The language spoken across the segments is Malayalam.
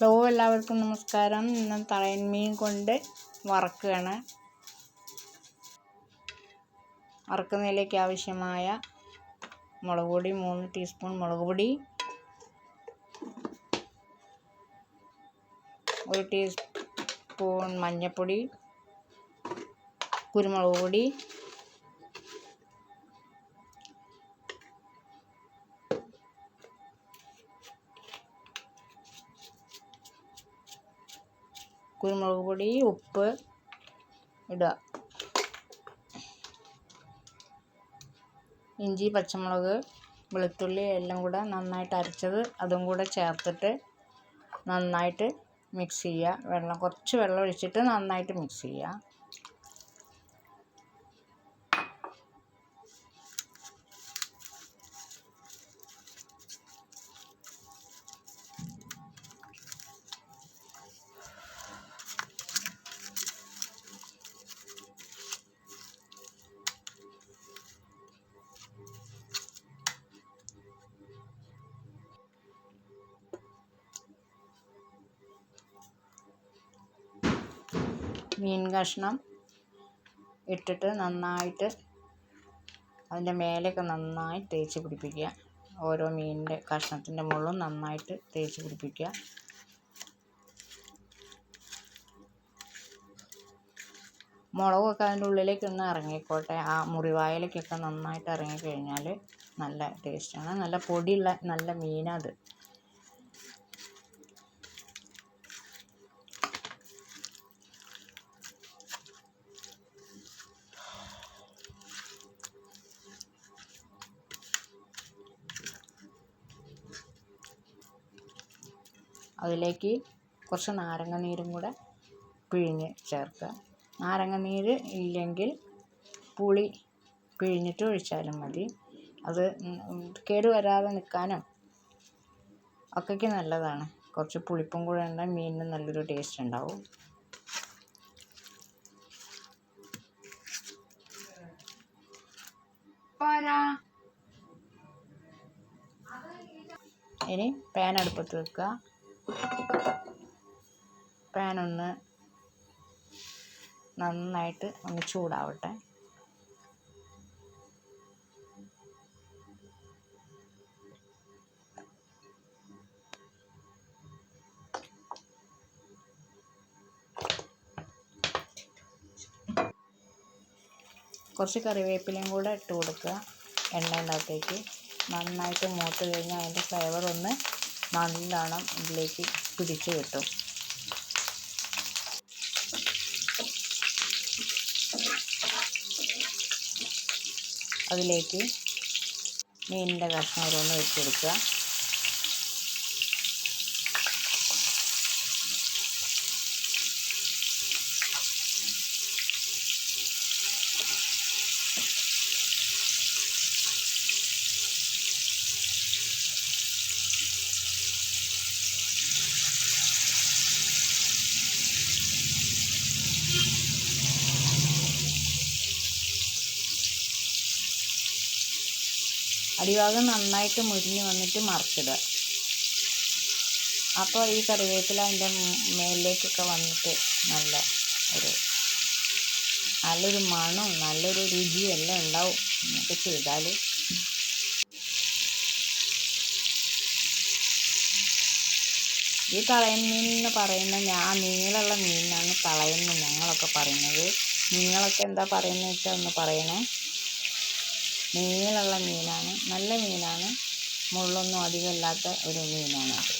ഹലോ, എല്ലാവർക്കും നമസ്കാരം. ഇന്ന് തളയൻ മീൻ കൊണ്ട് വറക്കുകയാണ്. വറക്കുന്നതിലേക്ക് ആവശ്യമായ മുളക് പൊടി 3 ടീസ്പൂൺ മുളക് പൊടി, 1 ടീസ്പൂൺ മഞ്ഞൾപ്പൊടി, കുരുമുളക് പൊടി, ഉപ്പ് ഇടുക. ഇഞ്ചി, പച്ചമുളക്, വെളുത്തുള്ളി എല്ലാം കൂടെ നന്നായിട്ട് അരച്ചത് അതും കൂടെ ചേർത്തിട്ട് നന്നായിട്ട് മിക്സ് ചെയ്യുക. കുറച്ച് വെള്ളം ഒഴിച്ചിട്ട് നന്നായിട്ട് മിക്സ് ചെയ്യുക. മീൻ കഷ്ണം ഇട്ടിട്ട് നന്നായിട്ട് അതിൻ്റെ മേലെയൊക്കെ നന്നായി തേച്ച് പിടിപ്പിക്കുക. ഓരോ മീനിൻ്റെ കഷ്ണത്തിൻ്റെ മുകളിലും നന്നായിട്ട് തേച്ച് പിടിപ്പിക്കുക. മുളകൊക്കെ അതിൻ്റെ ഉള്ളിലേക്ക് ഒന്ന് ഇറങ്ങിക്കോട്ടെ. ആ മുറിവായിലേക്കൊക്കെ നന്നായിട്ട് ഇറങ്ങിക്കഴിഞ്ഞാൽ നല്ല ടേസ്റ്റാണ്. നല്ല പൊടിയുള്ള നല്ല മീനത്. അതിലേക്ക് കുറച്ച് നാരങ്ങ നീരും കൂടെ പിഴിഞ്ഞ് ചേർക്കുക. നാരങ്ങ നീര് ഇല്ലെങ്കിൽ പുളി പിഴിഞ്ഞിട്ട് ഒഴിച്ചാലും മതി. അത് കേടുവരാതെ നിൽക്കാനും ഒക്കെയ്ക്ക് നല്ലതാണ്. കുറച്ച് പുളിപ്പും കൂടെ ഉണ്ടെങ്കിൽ മീനിന് നല്ലൊരു ടേസ്റ്റ് ഉണ്ടാവും. ഇനി പാൻ അടുപ്പത്ത് വെക്കുക. പാൻ നന്നായിട്ട് ചൂടാവട്ടെ. കുറച്ച് കറിവേപ്പിലയും കൂടെ ഇട്ട് കൊടുക്കുക എണ്ണയുടെ അകത്തേക്ക്. നന്നായിട്ട് മൂത്ത് കഴിഞ്ഞാൽ അതിൻ്റെ ഫ്ലേവർ നല്ലോണം ഇതിലേക്ക് പിടിച്ച് കിട്ടും. അതിലേക്ക് മീനിൻ്റെ കഷ്ണം ഓരോന്ന് വെച്ച് കൊടുക്കുക. അടിഭാഗം നന്നായിട്ട് മുരിഞ്ഞ് വന്നിട്ട് മറിച്ചിടുക. അപ്പോൾ ഈ കറിവേപ്പില അതിൻ്റെ മേലിലേക്കൊക്കെ വന്നിട്ട് നല്ലൊരു മണവും നല്ലൊരു രുചിയും എല്ലാം ഉണ്ടാവും ഇങ്ങനെയൊക്കെ ചെയ്താൽ. ഈ തളയൻ മീൻ എന്ന് പറയുന്നത് നീളമുള്ള മീനാണ് തളയൻ മീൻ ഞങ്ങളൊക്കെ പറയുന്നത്. നിങ്ങളൊക്കെ എന്താ പറയുന്നത് വെച്ചാൽ ഒന്ന് പറയണേ. നീളമുള്ള മീനാണ്, നല്ല മീനാണ്. മുള്ളൊന്നും അധികം ഇല്ലാത്ത ഒരു മീനാണത്.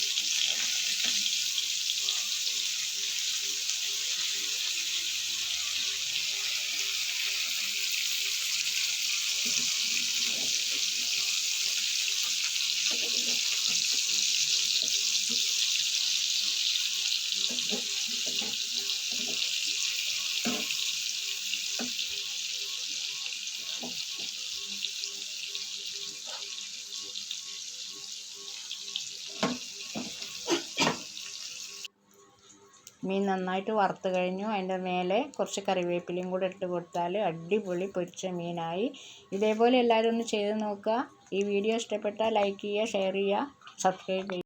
മീൻ നന്നായിട്ട് വറുത്ത് കഴിഞ്ഞു. അതിൻ്റെ മേലെ കുറച്ച് കറിവേപ്പിലയും കൂടെ ഇട്ട് കൊടുത്താൽ അടിപൊളി പൊരിച്ച മീനായി. ഇതേപോലെ എല്ലാവരും ഒന്ന് ചെയ്ത് നോക്കുക. ഈ വീഡിയോ ഇഷ്ടപ്പെട്ടാൽ ലൈക്ക് ചെയ്യുക, ഷെയർ ചെയ്യുക, സബ്സ്ക്രൈബ് ചെയ്യുക.